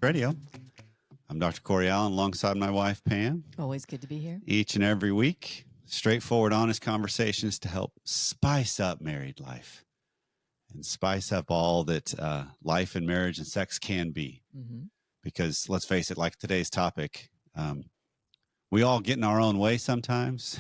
Radio. I'm Dr. Corey Allen alongside my wife, Pam. Always good to be here. Each and every week, straightforward, honest conversations to help spice up married life and spice up all that life and marriage and sex can be. Mm-hmm. Because let's face it, like today's topic, we all get in our own way sometimes.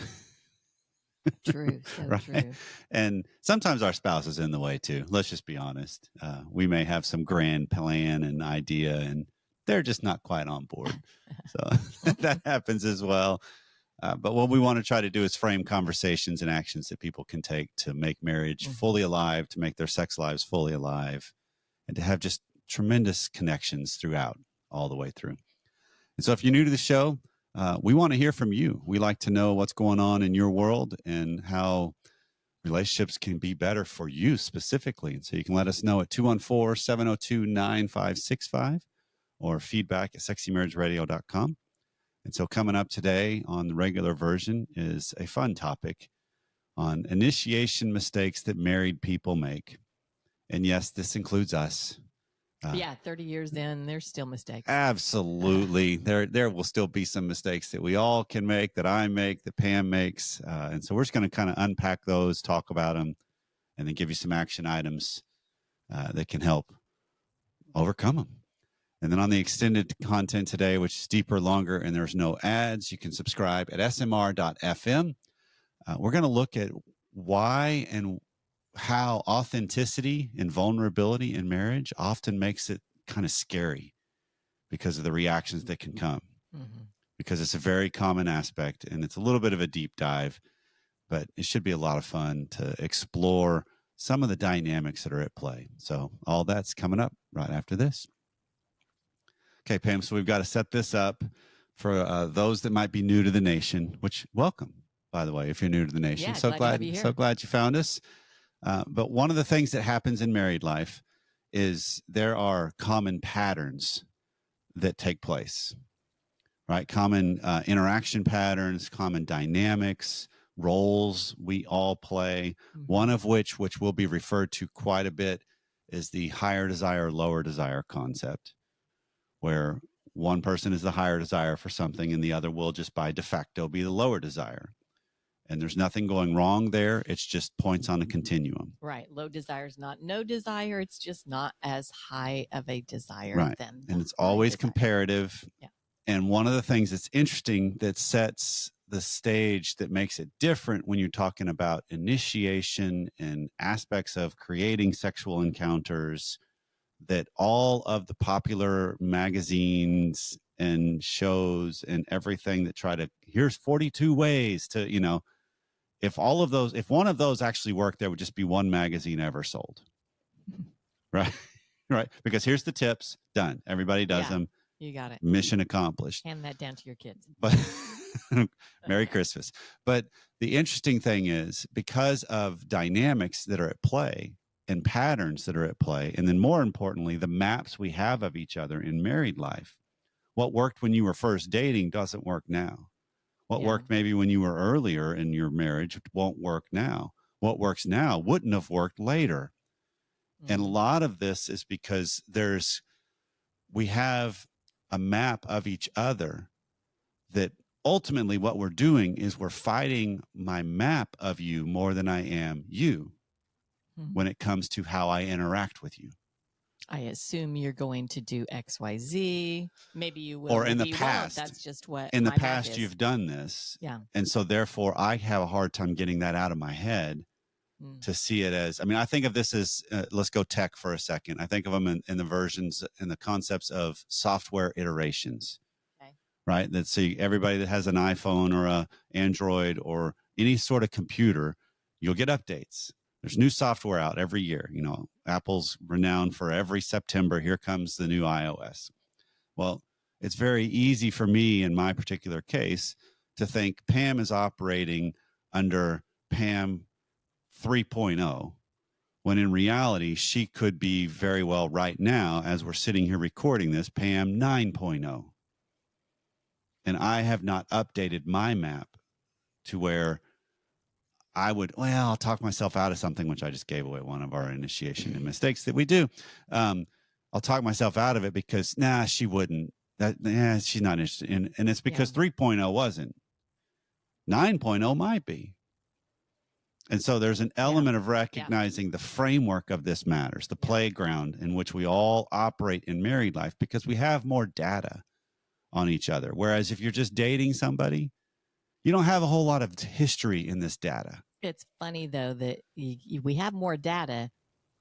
True, so right? True. And sometimes our spouse is in the way too. Let's just be honest. We may have some grand plan and idea, and they're just not quite on board. So that happens as well. But what we want to try to do is frame conversations and actions that people can take to make marriage fully alive, to make their sex lives fully alive, and to have just tremendous connections throughout, all the way through. And so if you're new to the show, we want to hear from you. We like to know what's going on in your world and how relationships can be better for you specifically. And so you can let us know at 214-702-9565 or feedback at sexymarriageradio.com. And so coming up today on the regular version is a fun topic on initiation mistakes that married people make. And yes, this includes us. 30 years in, there's still mistakes. Absolutely. There will still be some mistakes that we all can make, that I make, that Pam makes. And so we're just going to kind of unpack those, talk about them, and then give you some action items that can help overcome them. And then on the extended content today, which is deeper, longer, and there's no ads, you can subscribe at smr.fm. We're going to look at why and how authenticity and vulnerability in marriage often makes it kind of scary because of the reactions that can come. Mm-hmm. Because it's a very common aspect, and it's a little bit of a deep dive, but it should be a lot of fun to explore some of the dynamics that are at play. So all that's coming up right after this. Okay, Pam, so we've got to set this up for those that might be new to the nation, which welcome, by the way, if you're new to the nation. Yeah, so glad you found us. But one of the things that happens in married life is there are common patterns that take place, right? Common interaction patterns, common dynamics, roles we all play, one of which will be referred to quite a bit is the higher desire, lower desire concept, where one person is the higher desire for something and the other will just by de facto be the lower desire. And there's nothing going wrong there. It's just points on a continuum. Right. Low desire is not no desire. It's just not as high of a desire. Right. And it's always comparative. Yeah. And one of the things that's interesting that sets the stage that makes it different when you're talking about initiation and aspects of creating sexual encounters, that all of the popular magazines and shows and everything that try to, here's 42 ways to, if one of those actually worked, there would just be one magazine ever sold. Right. Right. Because here's the tips, done. Everybody does them. You got it. Mission accomplished. Hand that down to your kids. But Merry Christmas. But the interesting thing is, because of dynamics that are at play and patterns that are at play, and then more importantly, the maps we have of each other in married life, what worked when you were first dating doesn't work now. What worked maybe when you were earlier in your marriage won't work now. What works now wouldn't have worked later. Mm-hmm. And a lot of this is because we have a map of each other that ultimately what we're doing is we're fighting my map of you more than I am you when it comes to how I interact with you. I assume you're going to do X, Y, Z. Maybe you will. Or in the past. That's just what in the past you've done this. Yeah. And so therefore I have a hard time getting that out of my head to see it as, I think of this as, let's go tech for a second. I think of them in the versions and the concepts of software iterations. Okay. Right? That see everybody that has an iPhone or a Android or any sort of computer, you'll get updates. There's new software out every year. Apple's renowned for every September, here comes the new iOS. Well, it's very easy for me in my particular case to think Pam is operating under Pam 3.0, when in reality, she could be very well right now, as we're sitting here recording this, Pam 9.0. And I have not updated my map to where I'll talk myself out of something, which I just gave away one of our initiation and mistakes that we do. I'll talk myself out of it because, nah, she wouldn't. She's not interested. And it's because 3.0 wasn't. 9.0 might be. And so there's an element of recognizing the framework of this matters, the playground in which we all operate in married life, because we have more data on each other. Whereas if you're just dating somebody, you don't have a whole lot of history in this data. It's funny, though, that we have more data,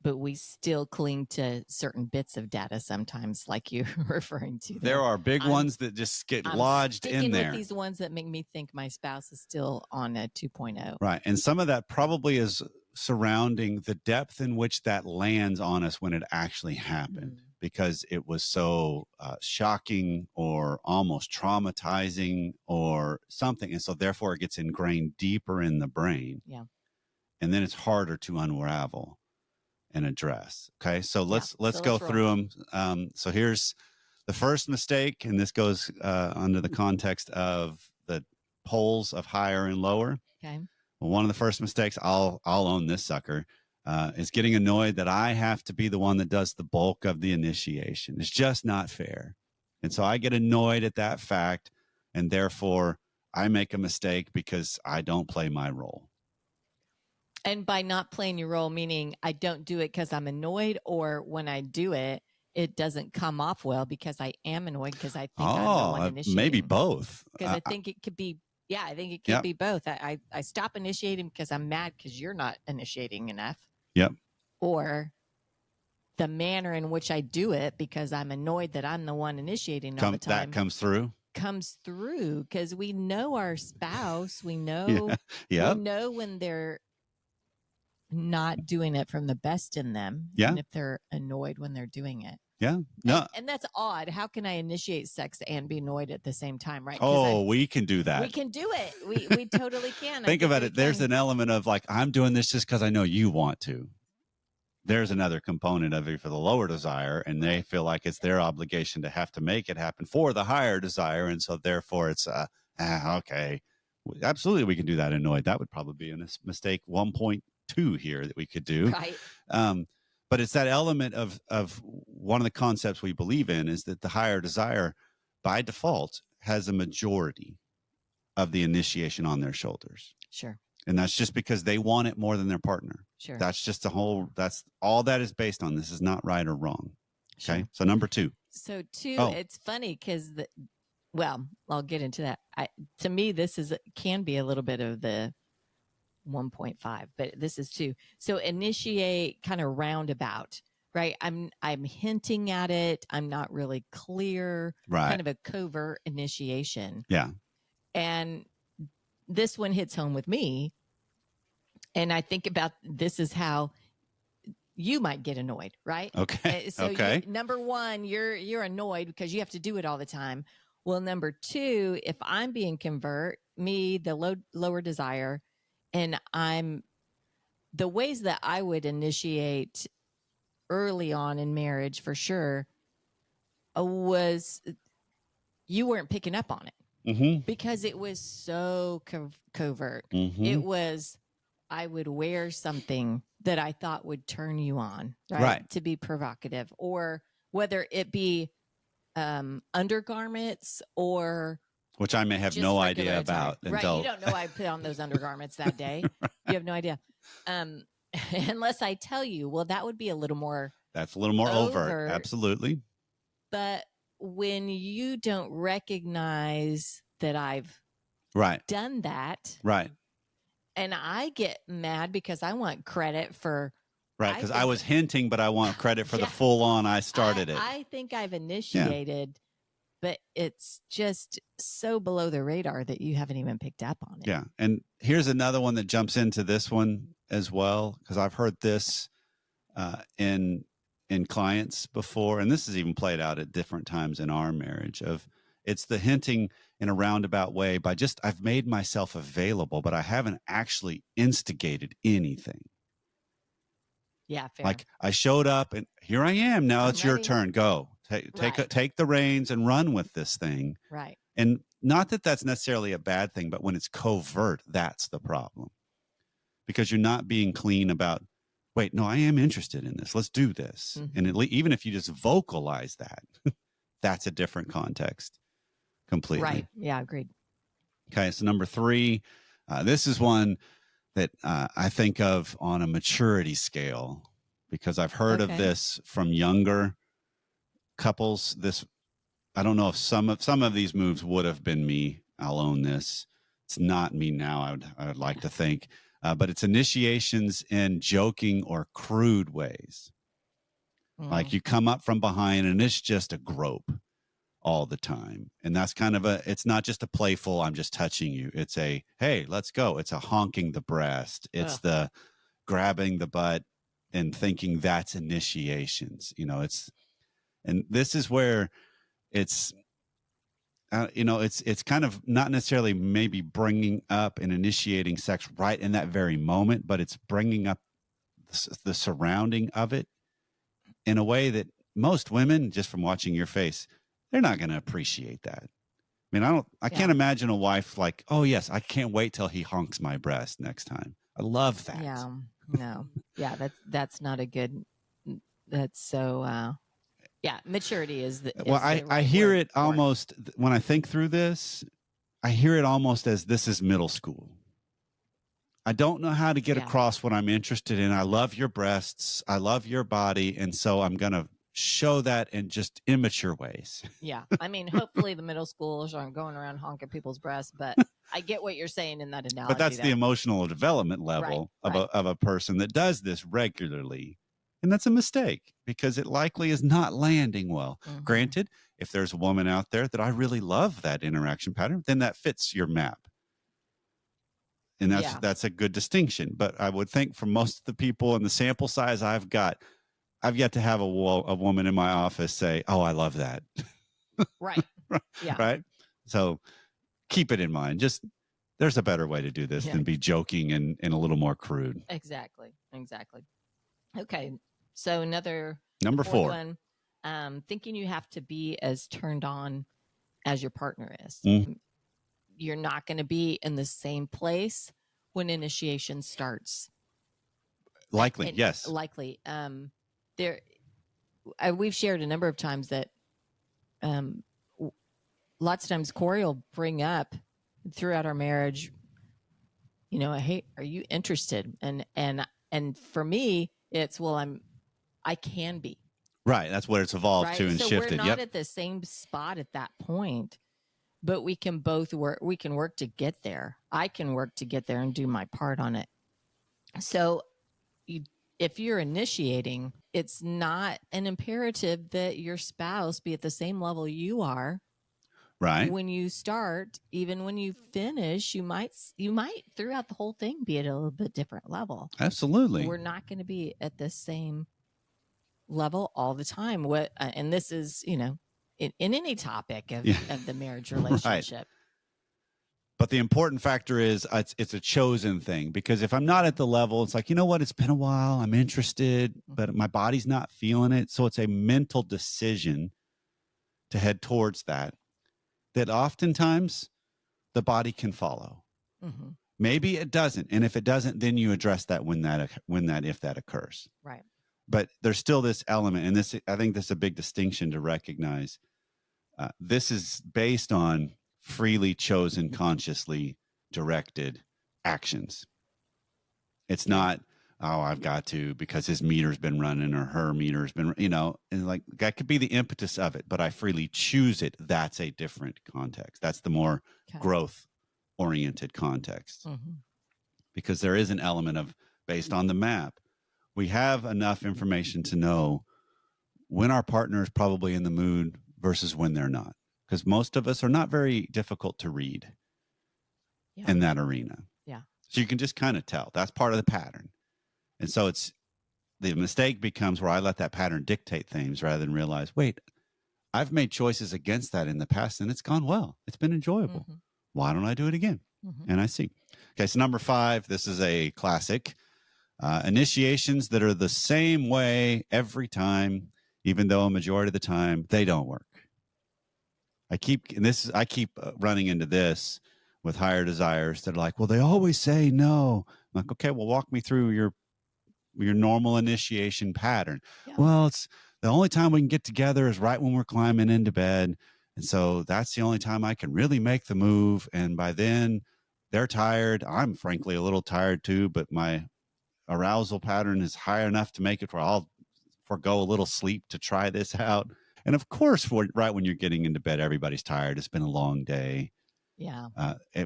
but we still cling to certain bits of data sometimes, like you're referring to. There are big ones that just get lodged in there. With these ones that make me think my spouse is still on a 2.0. Right. And some of that probably is surrounding the depth in which that lands on us when it actually happened, because it was so shocking or almost traumatizing or something. And so therefore it gets ingrained deeper in the brain. Yeah. And then it's harder to unravel and address. Okay. So let's go through them. So here's the first mistake, and this goes under the context of the poles of higher and lower. Okay. Well, one of the first mistakes, I'll own this sucker, is getting annoyed that I have to be the one that does the bulk of the initiation. It's just not fair. And so I get annoyed at that fact, and therefore I make a mistake because I don't play my role. And by not playing your role, meaning I don't do it because I'm annoyed, or when I do it, it doesn't come off well because I am annoyed because I think I'm the one initiating. Maybe both. Because I think it could be, I think it could be both. I stop initiating because I'm mad because you're not initiating enough. Yep. Or the manner in which I do it because I'm annoyed that I'm the one initiating all the time. That comes through because we know our spouse. We know, we know when they're not doing it from the best in them. Yeah. And if they're annoyed when they're doing it. Yeah. No. And that's odd. How can I initiate sex and be annoyed at the same time? Right. Oh, we can do that. We can do it. We totally can. Think about it. There's an element of like, I'm doing this just because I know you want to. There's another component of it for the lower desire, and they feel like it's their obligation to have to make it happen for the higher desire. And so therefore it's, okay, absolutely. We can do that annoyed. That would probably be a mistake 1.2 here that we could do. Right. But it's that element of one of the concepts we believe in is that the higher desire by default has a majority of the initiation on their shoulders. Sure. And that's just because they want it more than their partner. Sure. That's just that's all that is based on. This is not right or wrong. Okay. Sure. So number 2. So it's funny because I'll get into that. To me, this can be a little bit of the 1.5, but this is 2. So initiate kind of roundabout, right? I'm hinting at it. I'm not really clear. Right. Kind of a covert initiation. Yeah. And this one hits home with me. And I think about this is how you might get annoyed, right? Okay. So number 1, you're annoyed because you have to do it all the time. Well, number 2, if I'm being convert, me, the lower desire, and the ways that I would initiate early on in marriage for sure was you weren't picking up on it. Mm-hmm. Because it was so covert. Mm-hmm. It was, I would wear something that I thought would turn you on, right? To be provocative, or whether it be undergarments or which I may have no idea about. Right, you don't know I put on those undergarments that day. Right. You have no idea. Unless I tell you, well, that would be a little more. That's a little more overt. Absolutely. But when you don't recognize that I've done that. Right. And I get mad because I want credit for. Right. Because I was hinting, but I want credit for the full on. I started it. I think I've initiated, but it's just so below the radar that you haven't even picked up on it. Yeah. And here's another one that jumps into this one as well, because I've heard this in clients before, and this is even played out at different times in our marriage it's the hinting in a roundabout way by just, I've made myself available, but I haven't actually instigated anything. Yeah. Fair. Like I showed up and here I am. Now it's your turn. Go take the reins and run with this thing. Right. And not that that's necessarily a bad thing, but when it's covert, that's the problem, because you're not being clean about wait, no, I am interested in this. Let's do this. Mm-hmm. And even if you just vocalize that, that's a different context completely. Right. Yeah, agreed. Okay. So number 3, this is one that I think of on a maturity scale because I've heard of this from younger couples. I don't know if some of these moves would have been me. I'll own this. It's not me now. I would like to think, but it's initiations in joking or crude ways. Like you come up from behind and it's just a grope all the time. And that's kind of it's not just a playful, I'm just touching you. It's a, hey, let's go. It's a honking the breast. It's the grabbing the butt and thinking that's initiations. And this is where it's, it's kind of not necessarily maybe bringing up and initiating sex right in that very moment, but it's bringing up the surrounding of it in a way that most women, just from watching your face, they're not going to appreciate that. I mean, I can't imagine a wife like, oh yes, I can't wait till he honks my breast next time. I love that. Yeah. No. Yeah. That's not a good, that's so, yeah. Maturity is the, well, is the I right hear word it almost when I think through this, I hear it almost as this is middle school. I don't know how to get across what I'm interested in. I love your breasts. I love your body. And so I'm going to show that in just immature ways. Yeah. I mean, hopefully the middle schoolers aren't going around honking people's breasts, but I get what you're saying in that analogy. But that's the emotional development level of a person that does this regularly. And that's a mistake because it likely is not landing well. Mm-hmm. Granted, if there's a woman out there that I really love that interaction pattern, then that fits your map. And that's a good distinction. But I would think for most of the people in the sample size I've yet to have a woman in my office say, oh, I love that. Right. Yeah. Right. So keep it in mind. Just there's a better way to do this than be joking and a little more crude. Exactly. Okay. So number 4 one, thinking you have to be as turned on as your partner is. Mm. You're not going to be in the same place when initiation starts. Likely. Yes. Likely. We've shared a number of times that lots of times Corey will bring up throughout our marriage, hey, are you interested? And for me, it's, well, I can be. Right. That's what it's evolved to and so shifted. We're not at the same spot at that point, but we can both work. We can work to get there. I can work to get there and do my part on it. So if you're initiating, it's not an imperative that your spouse be at the same level you are. Right. When you start, even when you finish, you might throughout the whole thing be at a little bit different level. Absolutely. We're not going to be at the same level all the time. And this is, in any topic of the marriage relationship. Right. But the important factor is it's a chosen thing, because if I'm not at the level, it's like, you know what? It's been a while. I'm interested, but my body's not feeling it. So it's a mental decision to head towards that oftentimes the body can follow. Mm-hmm. Maybe it doesn't. And if it doesn't, then you address that if that occurs. Right. But there's still this element. And I think this is a big distinction to recognize. This is based on freely chosen, consciously directed actions. It's not, oh, I've got to because his meter's been running or her meter's been, and like that could be the impetus of it, but I freely choose it. That's a different context. That's the more growth oriented context. Mm-hmm. Because there is an element of based on the map. We have enough information to know when our partner is probably in the mood versus when they're not. Because most of us are not very difficult to read in that arena. Yeah. So you can just kind of tell. That's part of the pattern. And so the mistake becomes where I let that pattern dictate things rather than realize, wait, I've made choices against that in the past and it's gone well. It's been enjoyable. Mm-hmm. Why don't I do it again? Mm-hmm. And I see. Okay, so number 5, this is a classic. Initiations that are the same way every time, even though a majority of the time they don't work. I keep running into this with higher desires that are like, well, they always say no. I'm like, okay, well, walk me through your your normal initiation pattern. Yeah. Well, it's the only time we can get together is right when we're climbing into bed. And so that's the only time I can really make the move. And by then they're tired. I'm frankly a little tired too, but my arousal pattern is high enough to make it where I'll forego a little sleep to try this out. And of course, right when you're getting into bed, everybody's tired. It's been a long day. Yeah.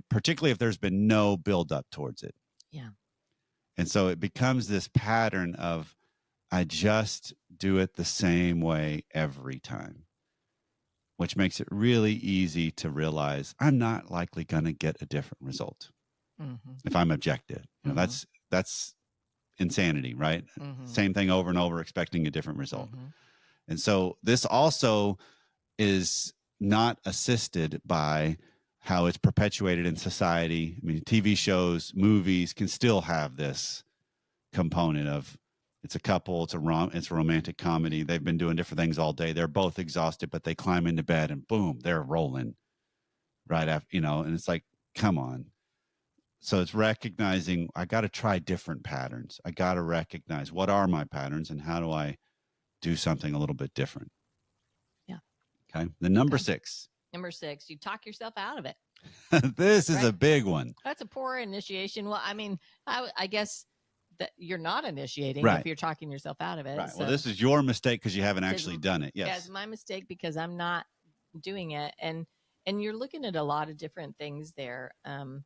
Particularly if there's been no build up towards it. Yeah. And so it becomes this pattern of, I just do it the same way every time, which makes it really easy to realize I'm not likely going to get a different result if I'm objective. You know, that's insanity, right? Same thing over and over, expecting a different result. And so this also is not assisted by how it's perpetuated in society. I mean, TV shows, movies can still have this component of, it's a couple, it's a romantic comedy. They've been doing different things all day. They're both exhausted, but they climb into bed and boom, they're rolling right after, you know, and it's like, come on. So it's recognizing I got to try different patterns. I got to recognize what are my patterns and how do I do something a little bit different. Yeah. Okay. The number 6. Number 6, you talk yourself out of it. This is a big one. That's a poor initiation. Well, I mean, I guess that you're not initiating if you're talking yourself out of it. Right. So, well, this is your mistake because you haven't actually done it. Yes. Yeah, it's my mistake because I'm not doing it. And you're looking at a lot of different things there. I'm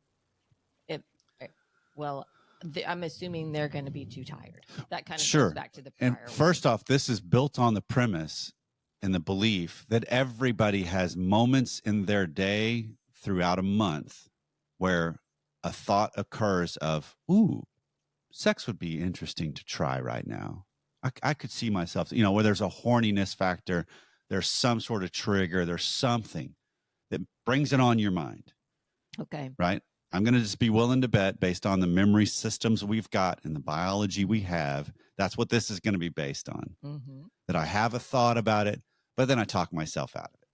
assuming they're going to be too tired. That kind of goes back to the prior And first off, this is built on the premise and the belief that everybody has moments in their day throughout a month where a thought occurs of, ooh, sex would be interesting to try right now. I could see myself, you know, where there's a horniness factor, there's some sort of trigger, there's something that brings it on your mind. Okay. Right? I'm going to just be willing to bet, based on the memory systems we've got and the biology we have, that's what this is going to be based on. That I have a thought about it, but then I talk myself out of it.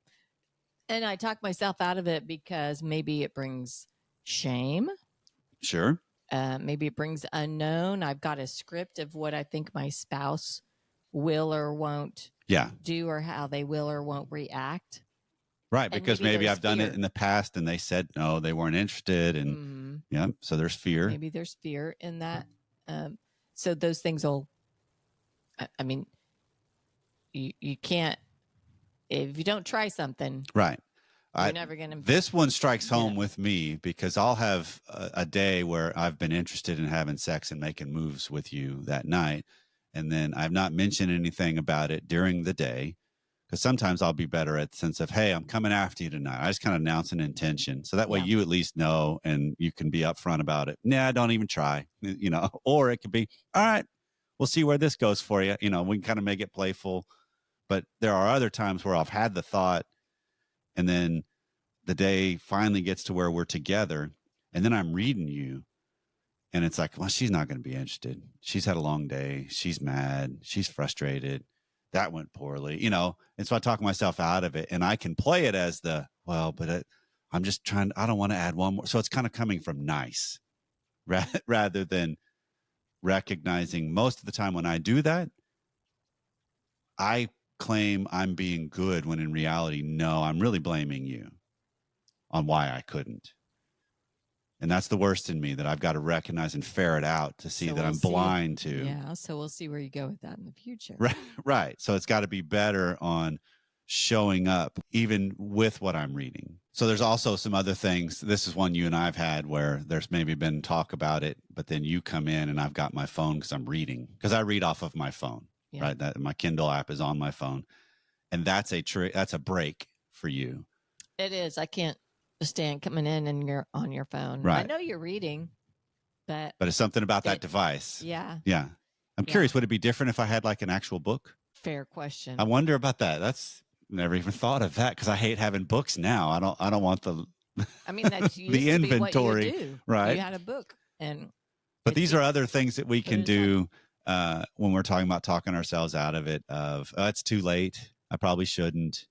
And I talk myself out of it because maybe it brings shame. Sure. Maybe it brings unknown. I've got a script of what I think my spouse will or won't do, or how they will or won't react. Right, because maybe I've done it in the past and they said no, they weren't interested, and so there's fear. Maybe there's fear in that. So those things will, I mean, you can't, if you don't try something, right? You're never going to. This one strikes home with me because I'll have a day where I've been interested in having sex and making moves with you that night, and then I've not mentioned anything about it during the day. Because sometimes I'll be better at the sense of, hey, I'm coming after you tonight. I just kind of announce an intention. So that way you at least know and you can be upfront about it. Nah, don't even try, you know, or it could be, all right, we'll see where this goes for you. You know, we can kind of make it playful. But there are other times where I've had the thought and then the day finally gets to where we're together and then I'm reading you and it's like, well, she's not going to be interested. She's had a long day. She's mad. She's frustrated. That went poorly, you know, and so I talk myself out of it and I can play it as I'm just trying, I don't want to add one more. So it's kind of coming from nice rather than recognizing most of the time when I do that, I claim I'm being good when in reality, no, I'm really blaming you on why I couldn't. And that's the worst in me, that I've got to recognize and ferret out to see that I'm blind to. Yeah. So we'll see where you go with that in the future. Right. So it's got to be better on showing up even with what I'm reading. So there's also some other things. This is one you and I've had where there's maybe been talk about it, but then you come in and I've got my phone because I'm reading, because I read off of my phone, right? That my Kindle app is on my phone. And that's a break for you. It is. I can't stand coming in and you're on your phone. Right. I know you're reading, but it's something about that device. Yeah. I'm curious, would it be different if I had like an actual book? Fair question. I wonder about that. That's never even thought of that because I hate having books now. I don't want the that's the inventory. Be what you do. Right. You had a book but these are other things that we can do when we're talking about talking ourselves out of it of, oh, it's too late. I probably shouldn't.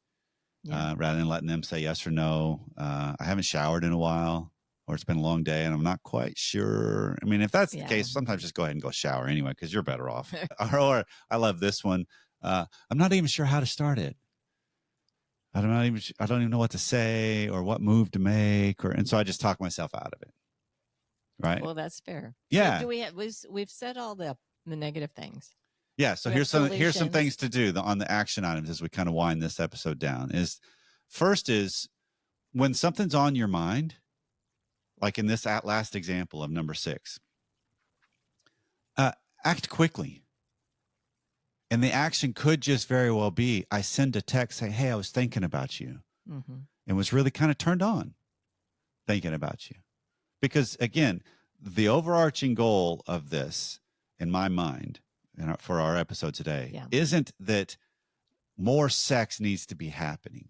Rather than letting them say yes or no. I haven't showered in a while. or it's been a long day and I'm not quite sure. I mean, if that's the Yeah. case, sometimes just go ahead and go shower anyway, because you're better off. Or I love this one. I'm not even sure how to start it. I don't even know what to say or what move to make, and so I just talk myself out of it. Right. Well, that's fair. Yeah. So do we've said all the negative things. Yeah. So here's some things to do on the action items as we kind of wind this episode down. First is when something's on your mind, like in this last example of number 6, act quickly. And the action could just very well be, I send a text saying, hey, I was thinking about you, and was really kind of turned on thinking about you. Because again, the overarching goal of this in my mind and for our episode today isn't that more sex needs to be happening.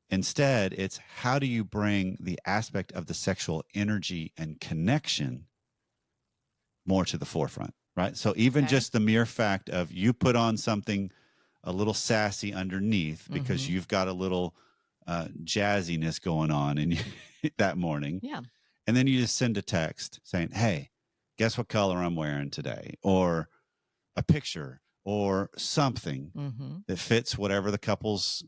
Instead, it's how do you bring the aspect of the sexual energy and connection more to the forefront, right? So even just the mere fact of you put on something a little sassy underneath because you've got a little jazziness going on in that morning. Yeah. And then you just send a text saying, hey, guess what color I'm wearing today? Or a picture or something that fits whatever the couple's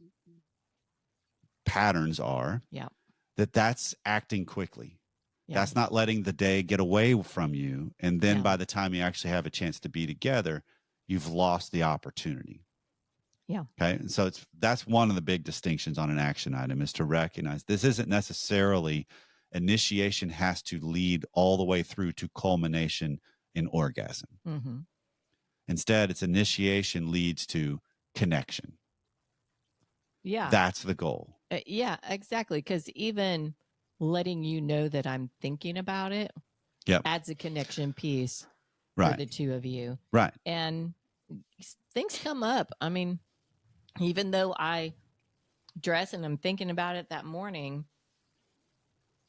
patterns are. Yeah. That's acting quickly. Yeah. That's not letting the day get away from you. And then by the time you actually have a chance to be together, you've lost the opportunity. Yeah. Okay. And so that's one of the big distinctions on an action item, is to recognize this isn't necessarily initiation has to lead all the way through to culmination in orgasm. Instead, it's initiation leads to connection. Yeah. That's the goal. Yeah, exactly. Because even letting you know that I'm thinking about it adds a connection piece for the two of you. Right. And things come up. I mean, even though I dress and I'm thinking about it that morning,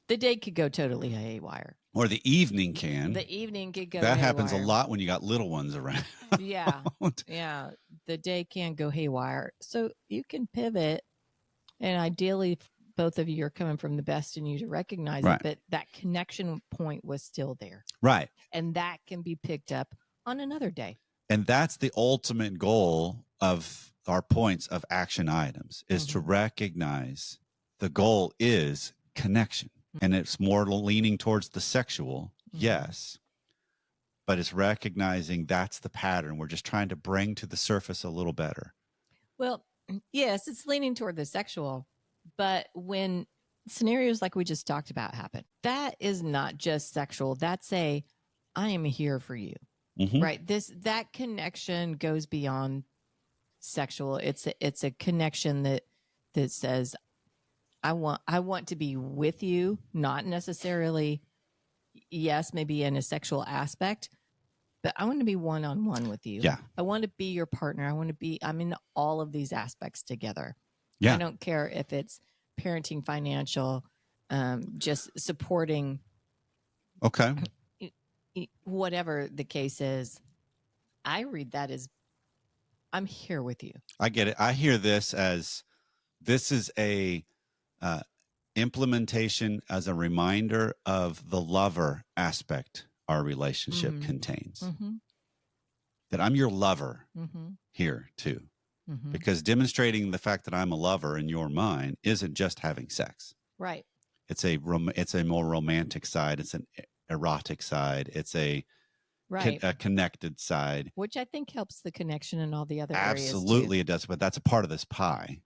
the day could go totally haywire. Or the evening can. The evening could go That haywire. happens a lot when you got little ones around. Yeah. The day can go haywire. So you can pivot, and ideally both of you are coming from the best in you to recognize it, but that connection point was still there. Right. And that can be picked up on another day. And that's the ultimate goal of our points of action items, is to recognize the goal is connection. And it's more leaning towards the sexual, yes, but it's recognizing that's the pattern we're just trying to bring to the surface a little better. Well, yes, it's leaning toward the sexual, but when scenarios like we just talked about happen, that is not just sexual. That's I am here for you, right? That connection goes beyond sexual. It's a connection that says, I want to be with you, not necessarily, yes, maybe in a sexual aspect, but I want to be one-on-one with you. Yeah. I want to be your partner. I'm in all of these aspects together. Yeah. I don't care if it's parenting, financial, just supporting. Okay. Whatever the case is, I read that as I'm here with you. I get it. I hear this as this is a implementation as a reminder of the lover aspect our relationship contains. That I'm your lover here too. Because demonstrating the fact that I'm a lover in your mind isn't just having sex. Right. It's a more romantic side. It's an erotic side. It's a connected side. Which I think helps the connection in all the other Absolutely areas too. It does, but that's a part of this pie.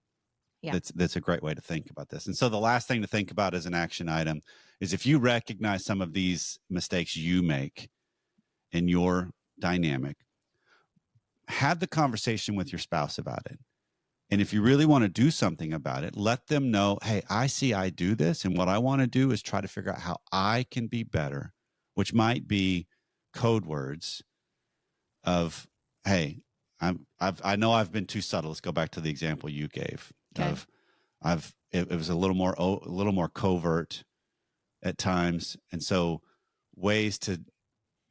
Yeah. That's a great way to think about this. And so the last thing to think about as an action item is if you recognize some of these mistakes you make in your dynamic, have the conversation with your spouse about it. And if you really want to do something about it, let them know, hey, I see I do this. And what I want to do is try to figure out how I can be better, which might be code words of, hey, I know I've been too subtle. Let's go back to the example you gave. Okay. It was a little more covert at times. And so ways to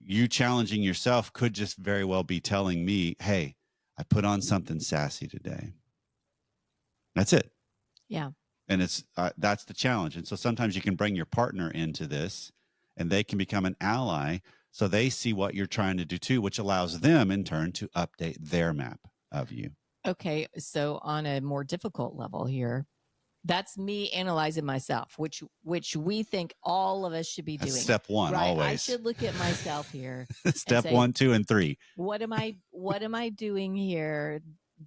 you challenging yourself could just very well be telling me, hey, I put on something sassy today. That's it. Yeah. And it's that's the challenge. And so sometimes you can bring your partner into this, and they can become an ally. So they see what you're trying to do too, which allows them in turn to update their map of you. Okay. So on a more difficult level here, that's me analyzing myself, which we think all of us should be That's doing. step one, right? always. I should look at myself here. Step say, 1, 2, and 3. What am I doing here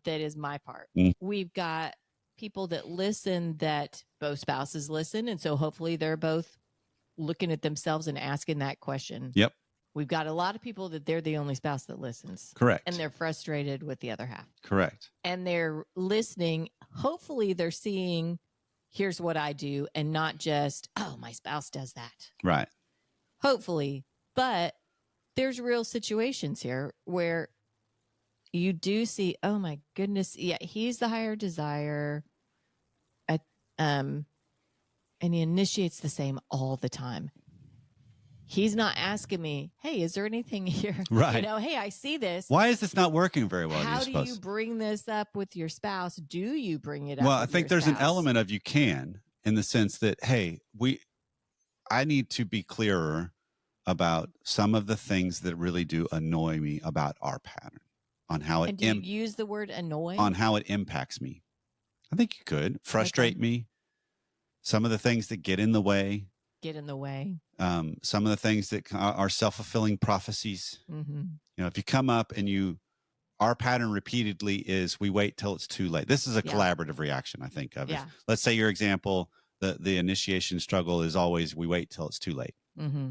that is my part? We've got people that listen, that both spouses listen. And so hopefully they're both looking at themselves and asking that question. Yep. We've got a lot of people that they're the only spouse that listens. Correct. And they're frustrated with the other half. Correct. And they're listening. Hopefully they're seeing, here's what I do, and not just, oh, my spouse does that. Right. Hopefully. But there's real situations here where you do see, oh my goodness, yeah, he's the higher desire. And he initiates the same all the time. He's not asking me, hey, is there anything here? Right. Hey, I see this. Why is this not working very well? How do you bring this up with your spouse? Do you bring it up? Well, I think there's an element of you can, in the sense that, hey, I need to be clearer about some of the things that really do annoy me about our pattern, on how it. And do you use the word annoy? On how it impacts me. I think you could frustrate me. Some of the things that get in the way. Some of the things that are self-fulfilling prophecies. Mm-hmm. If you come up and our pattern repeatedly is we wait till it's too late. This is a collaborative reaction, I think of. Yeah. Let's say your example, the initiation struggle is always we wait till it's too late. Mm-hmm.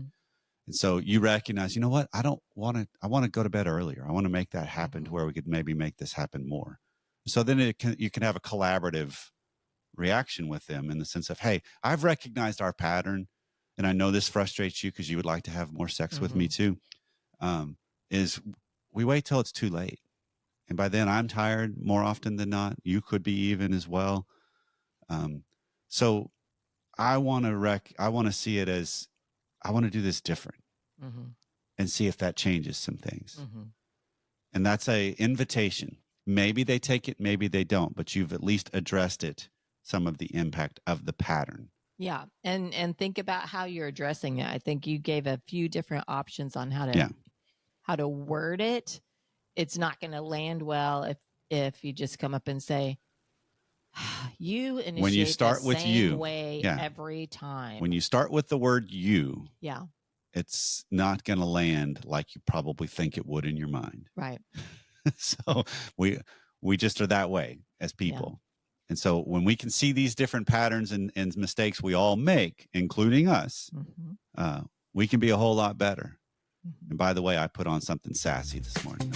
And so you recognize, you know what? I want to go to bed earlier. I want to make that happen to where we could maybe make this happen more. So then you can have a collaborative reaction with them, in the sense of, hey, I've recognized our pattern, and I know this frustrates you because you would like to have more sex with me too, is we wait till it's too late. And by then I'm tired more often than not. You could be even as well. So I want to see it as, I want to do this different and see if that changes some things. And that's a invitation. Maybe they take it, maybe they don't, but you've at least addressed it, some of the impact of the pattern. Yeah. And think about how you're addressing it. I think you gave a few different options on how to word it. It's not going to land well if you just come up and say, you initiate when you start with you way every time. When you start with the word you, it's not going to land like you probably think it would in your mind. Right. So we just are that way as people. Yeah. And so when we can see these different patterns and mistakes we all make, including us, we can be a whole lot better. And by the way, I put on something sassy this morning.